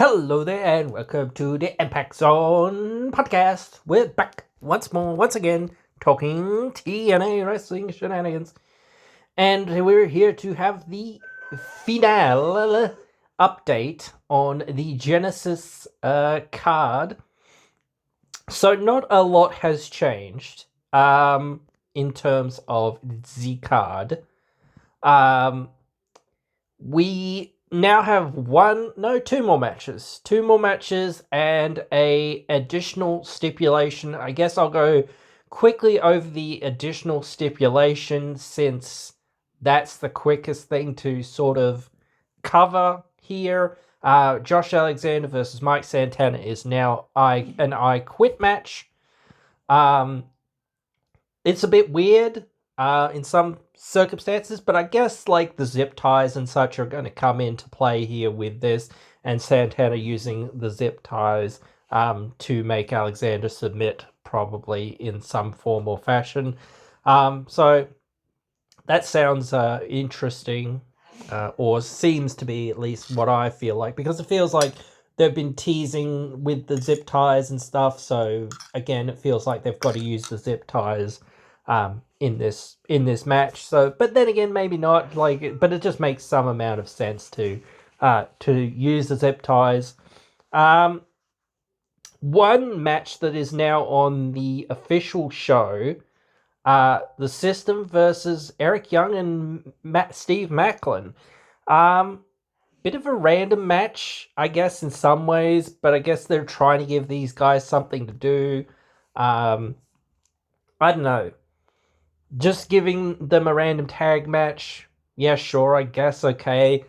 Hello there, and welcome to the Impact Zone podcast. We're back once again, talking TNA wrestling shenanigans. And we're here to have the final update on the Genesis card. So, not a lot has changed in terms of the card. We now have two more matches. Two more matches and a additional stipulation. I guess I'll go quickly over the additional stipulation since that's the quickest thing to sort of cover here. Josh Alexander versus Mike Santana is now an I Quit match. It's a bit weird in some circumstances, but I guess like the zip ties and such are going to come into play here with this, and Santana using the zip ties to make Alexander submit probably in some form or fashion. So that sounds interesting, or seems to be at least what I feel like, because it feels like they've been teasing with the zip ties and stuff. So again, it feels like they've got to use the zip ties in this match. So, but then again, maybe not. But it just makes some amount of sense to use the zip ties. One match that is now on the official show. The System versus Eric Young and Steve Macklin. Bit of a random match, I guess, in some ways, but I guess they're trying to give these guys something to do. I don't know. Just giving them a random tag match, yeah, sure, I guess, okay.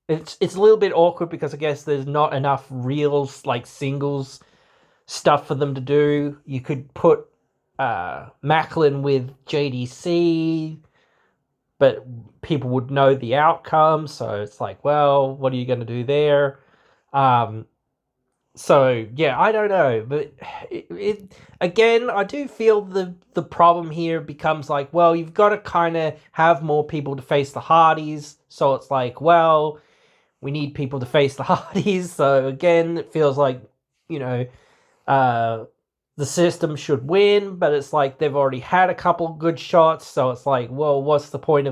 It's a little bit awkward because I guess there's not enough real, like, singles stuff for them to do. You could put Macklin with JDC, but people would know the outcome, so it's like, well, what are you going to do there? So yeah, I don't know, but again, I do feel the problem here becomes like, well, you've got to kind of have more people to face the Hardys, so it's like, well, we need people to face the Hardys, so again, it feels like, you know, the System should win, but it's like they've already had a couple good shots, so it's like, well, what's the point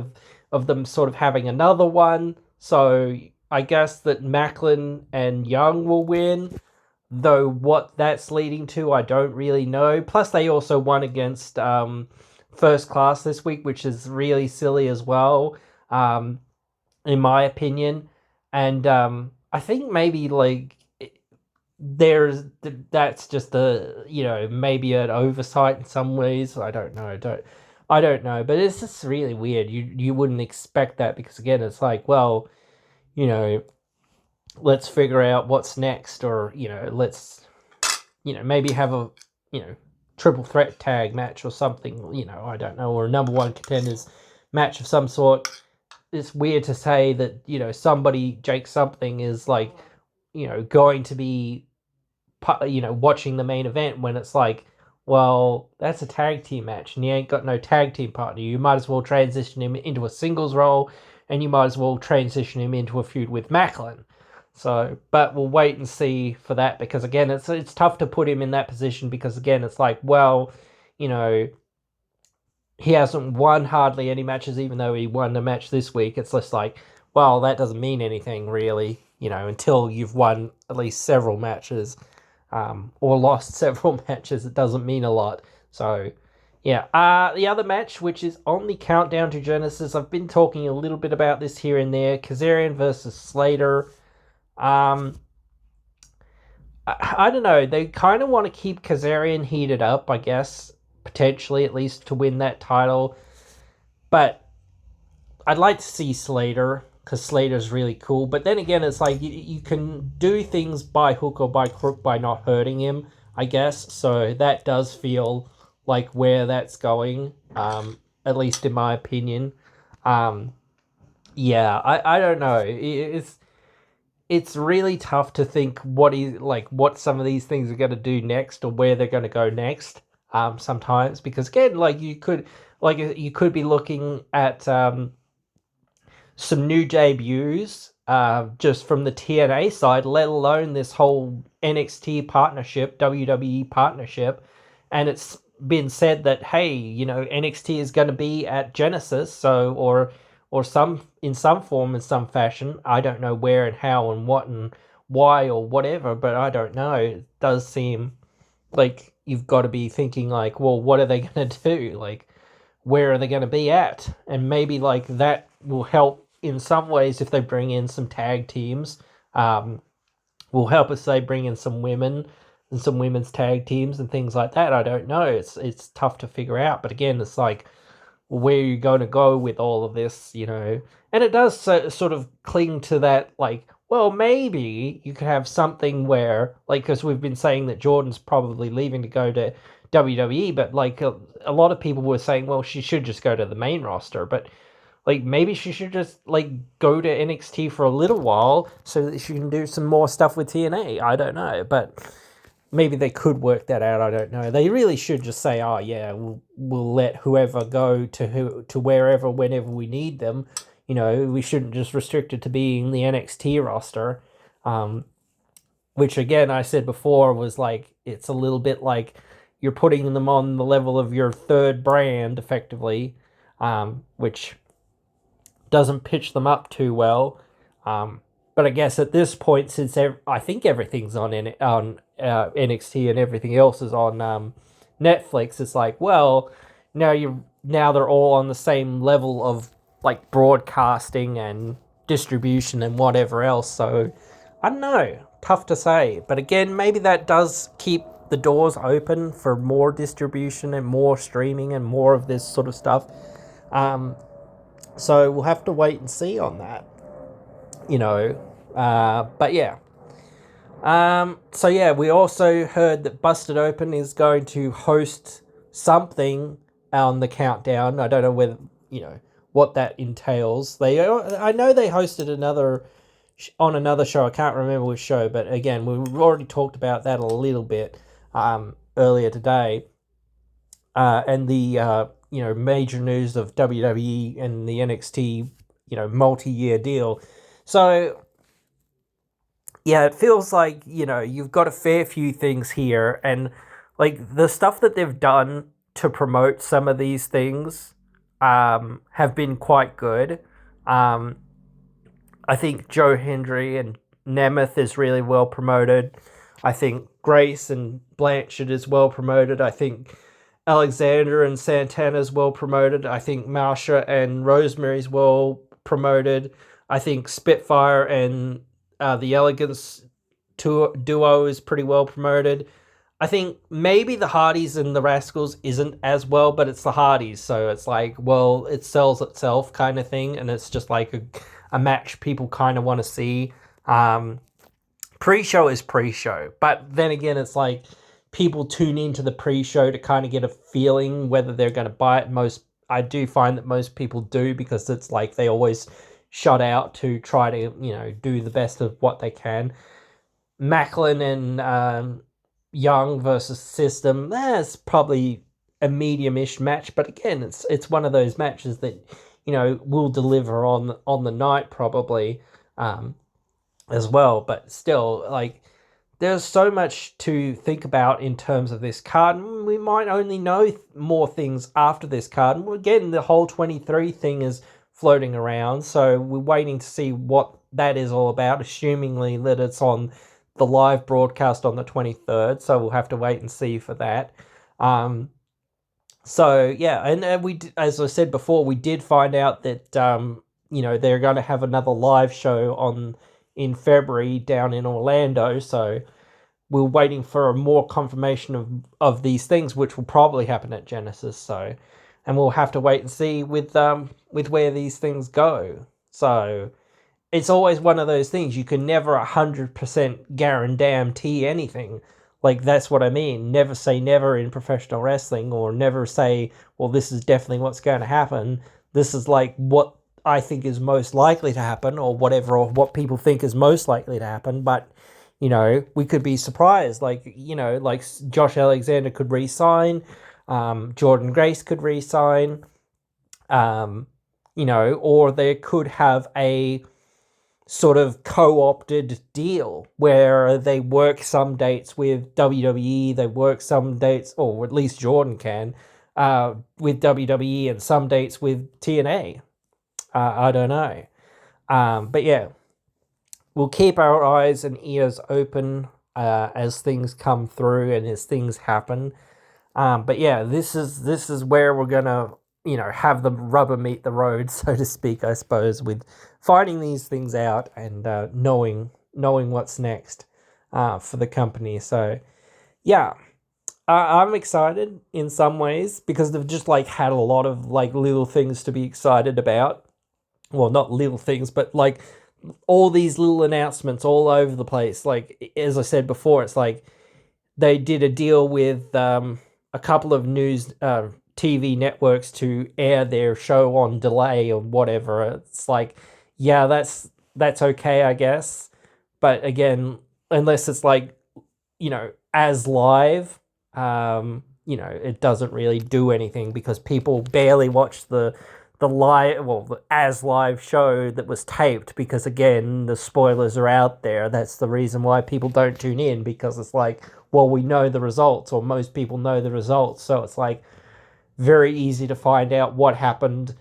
of them sort of having another one? So I guess that Macklin and Young will win, though what that's leading to, I don't really know. Plus, they also won against First Class this week, which is really silly as well, in my opinion. And I think maybe like that's just maybe an oversight in some ways. I don't know, but it's just really weird. You wouldn't expect that, because again, it's like, well, let's figure out what's next, or let's maybe have a triple threat tag match or something, I don't know, or a number one contenders match of some sort. It's weird to say that somebody, Jake something, is like going to be watching the main event, when it's like, well, that's a tag team match and you ain't got no tag team partner. You might as well transition him into a singles role, and you might as well transition him into a feud with Macklin. So, but we'll wait and see for that, because again, it's tough to put him in that position, because again, it's like, well, he hasn't won hardly any matches, even though he won the match this week. It's just like, well, that doesn't mean anything really, until you've won at least several matches. Or lost several matches, it doesn't mean a lot. So, yeah. The other match, which is on the countdown to Genesis, I've been talking a little bit about this here and there. Kazarian versus Slater. I don't know. They kind of want to keep Kazarian heated up, I guess, potentially, at least, to win that title. But I'd like to see Slater, because Slater's really cool. But then again, it's like you can do things by hook or by crook by not hurting him, I guess. So that does feel like where that's going, at least in my opinion. Yeah, I don't know. It's really tough to think what some of these things are going to do next, or where they're going to go next. Sometimes, because again, you could be looking at some new debuts just from the TNA side, let alone this whole NXT partnership, WWE partnership. And it's been said that, hey, NXT is going to be at Genesis, so or some in some form, in some fashion. I don't know where and how and what and why or whatever, but I don't know. It does seem like you've got to be thinking like, well, what are they going to do? Like, where are they going to be at? And maybe like that will help in some ways if they bring in some tag teams. Will help us say bring in some women and some women's tag teams and things like that. I don't know. It's tough to figure out. But again, it's like, where you're going to go with all of this, And it does sort of cling to that, like, well, maybe you could have something where, like, because we've been saying that Jordan's probably leaving to go to WWE, but, like, a lot of people were saying, well, she should just go to the main roster, but, like, maybe she should just, like, go to NXT for a little while so that she can do some more stuff with TNA. I don't know, but maybe they could work that out. I don't know. They really should just say, "Oh yeah, we'll let whoever go to wherever whenever we need them." We shouldn't just restrict it to being the NXT roster, which again I said before was like it's a little bit like you're putting them on the level of your third brand effectively, which doesn't pitch them up too well. But I guess at this point, since I think everything's on NXT and everything else is on Netflix, it's like, well, now they're all on the same level of like broadcasting and distribution and whatever else. So I don't know, tough to say. But again, maybe that does keep the doors open for more distribution and more streaming and more of this sort of stuff. So we'll have to wait and see on that. But yeah. So yeah, we also heard that Busted Open is going to host something on the countdown. I don't know whether what that entails. I know they hosted on another show. I can't remember which show, but again, we've already talked about that a little bit earlier today. And the major news of WWE and the NXT multi-year deal. So yeah, it feels like, you've got a fair few things here, and like the stuff that they've done to promote some of these things have been quite good. I think Joe Hendry and Nemeth is really well promoted. I think Grace and Blanchard is well promoted. I think Alexander and Santana is well promoted. I think Marsha and Rosemary is well promoted. I think Spitfire and the Elegance duo is pretty well promoted. I think maybe the Hardys and the Rascals isn't as well, but it's the Hardys, so it's like, well, it sells itself kind of thing, and it's just like a match people kind of want to see. Pre-show is pre-show, but then again, it's like people tune into the pre-show to kind of get a feeling whether they're going to buy it. I do find that most people do, because it's like they always shut out to try to do the best of what they can. Macklin and Young versus System, that's probably a medium-ish match, but again, it's one of those matches that will deliver on the night probably as well. But still, like, there's so much to think about in terms of this card. We might only know more things after this card. And again, the whole 23 thing is floating around, so we're waiting to see what that is all about, assumingly that it's on the live broadcast on the 23rd, so we'll have to wait and see for that. So yeah, and we, as I said before, we did find out that they're going to have another live show in February down in Orlando, so we're waiting for more confirmation of these things, which will probably happen at Genesis. So, and we'll have to wait and see with where these things go. So it's always one of those things. You can never 100% guarantee anything. Like, that's what I mean. Never say never in professional wrestling, or never say, well, this is definitely what's going to happen. This is like what I think is most likely to happen, or whatever, or what people think is most likely to happen. But, we could be surprised. Like, like Josh Alexander could re-sign. Jordan Grace could re-sign. Or they could have a sort of co-opted deal where they work some dates with WWE, they work some dates, or at least Jordan can, with WWE, and some dates with TNA. I don't know. But yeah, we'll keep our eyes and ears open as things come through and as things happen. But yeah, this is where we're gonna have the rubber meet the road, so to speak, I suppose, with finding these things out and knowing what's next for the company. So yeah, I'm excited in some ways because they've just like had a lot of like little things to be excited about. Well, not little things, but like all these little announcements all over the place. Like as I said before, it's like they did a deal with a couple of news TV networks to air their show on delay or whatever. It's like, yeah, that's okay, I guess. But again, unless it's like as live, it doesn't really do anything because people barely watch the live, well, the as live show that was taped because again the spoilers are out there. That's the reason why people don't tune in, because it's like, well, we know the results, or most people know the results, so it's like very easy to find out what happened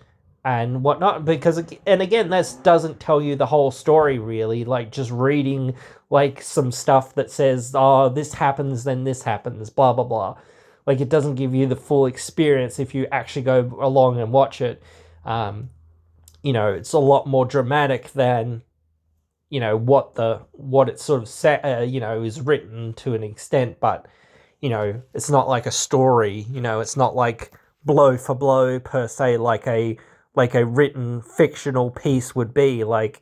and whatnot. Because, and again, this doesn't tell you the whole story really. Like just reading like some stuff that says, oh, this happens, then this happens, blah blah blah. Like it doesn't give you the full experience if you actually go along and watch it. Um, it's a lot more dramatic than what it sort of is written to an extent, but it's not like a story. It's not like blow for blow per se, like a written fictional piece would be. Like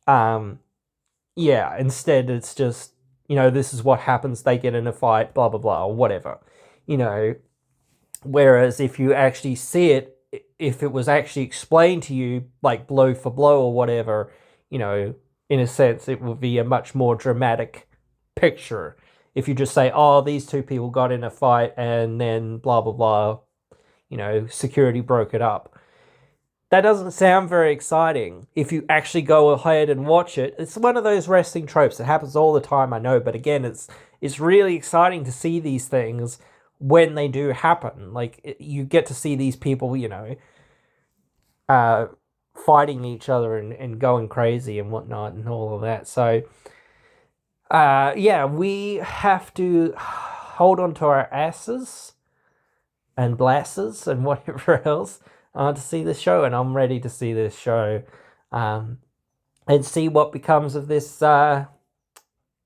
um, yeah. Instead, it's just this is what happens. They get in a fight, blah blah blah, or whatever. You know, Whereas if you actually see it, if it was actually explained to you, like blow for blow or whatever, in a sense, it would be a much more dramatic picture. If you just say, oh, these two people got in a fight and then blah, blah, blah, security broke it up. That doesn't sound very exciting. If you actually go ahead and watch it, it's one of those wrestling tropes. It happens all the time, I know, but again, it's really exciting to see these things when they do happen. Like you get to see these people, uh, fighting each other and going crazy and whatnot and all of that. So, yeah, we have to hold on to our asses and blasses and whatever else to see this show, and I'm ready to see this show and see what becomes of this NXT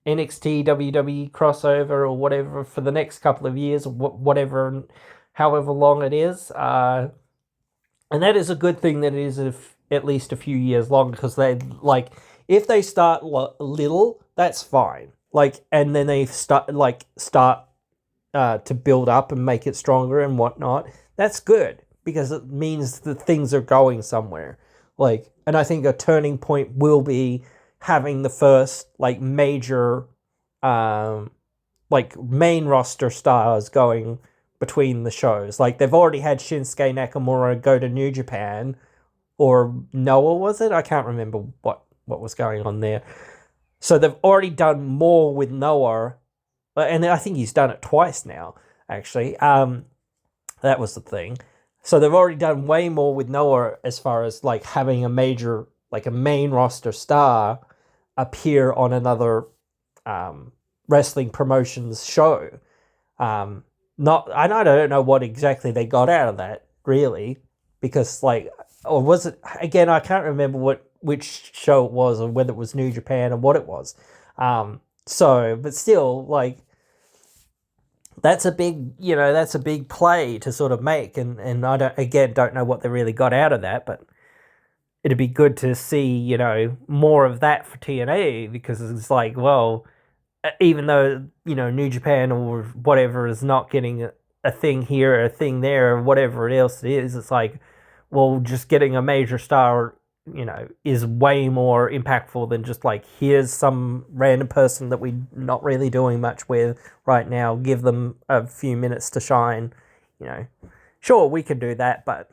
WWE crossover or whatever for the next couple of years, or whatever, however long it is. And that is a good thing that it is at least a few years long, because they like if they start little, that's fine. Like, and then they start to build up and make it stronger and whatnot. That's good because it means that things are going somewhere. Like, and I think a turning point will be having the first like major, like main roster stars going between the shows. Like they've already had Shinsuke Nakamura go to New Japan, or Noah, was it? I can't remember what was going on there. So they've already done more with Noah, and I think he's done it twice now, actually. That was the thing. So they've already done way more with Noah as far as like having a major, like a main roster star appear on another wrestling promotions show. Not, and I don't know what exactly they got out of that, really, because like, or was it, again, I can't remember which show it was, or whether it was New Japan or what it was. So, but still, like, that's a big play to sort of make, and I don't know what they really got out of that, but it'd be good to see, more of that for TNA, because it's like, well, even though, New Japan or whatever is not getting a thing here, or a thing there, or whatever else it is, it's like, well, just getting a major star, is way more impactful than just like, here's some random person that we're not really doing much with right now, give them a few minutes to shine. Sure, we could do that, but,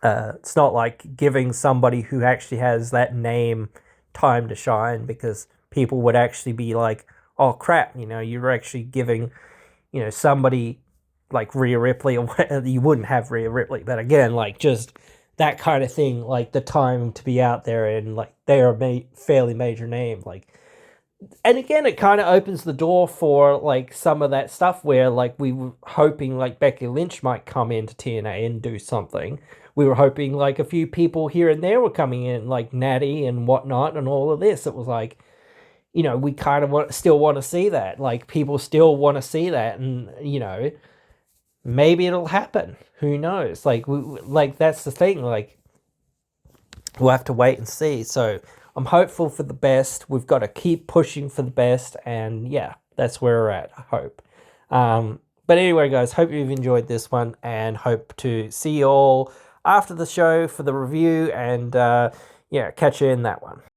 It's not like giving somebody who actually has that name time to shine, because people would actually be like, oh crap, you're actually giving, somebody like Rhea Ripley, or whatever. You wouldn't have Rhea Ripley, but again, like just that kind of thing, like the time to be out there, and like they're a fairly major name, like. And again, it kind of opens the door for like some of that stuff where like we were hoping like Becky Lynch might come into TNA and do something. We were hoping like a few people here and there were coming in, like Natty and whatnot, and all of this. It was like, we kind of still want to see that. Like people still want to see that, and maybe it'll happen. Who knows? Like that's the thing. Like we'll have to wait and see. So I'm hopeful for the best. We've got to keep pushing for the best, and yeah, that's where we're at, I hope. But anyway, guys, hope you've enjoyed this one, and hope to see you all after the show for the review, and yeah, catch you in that one.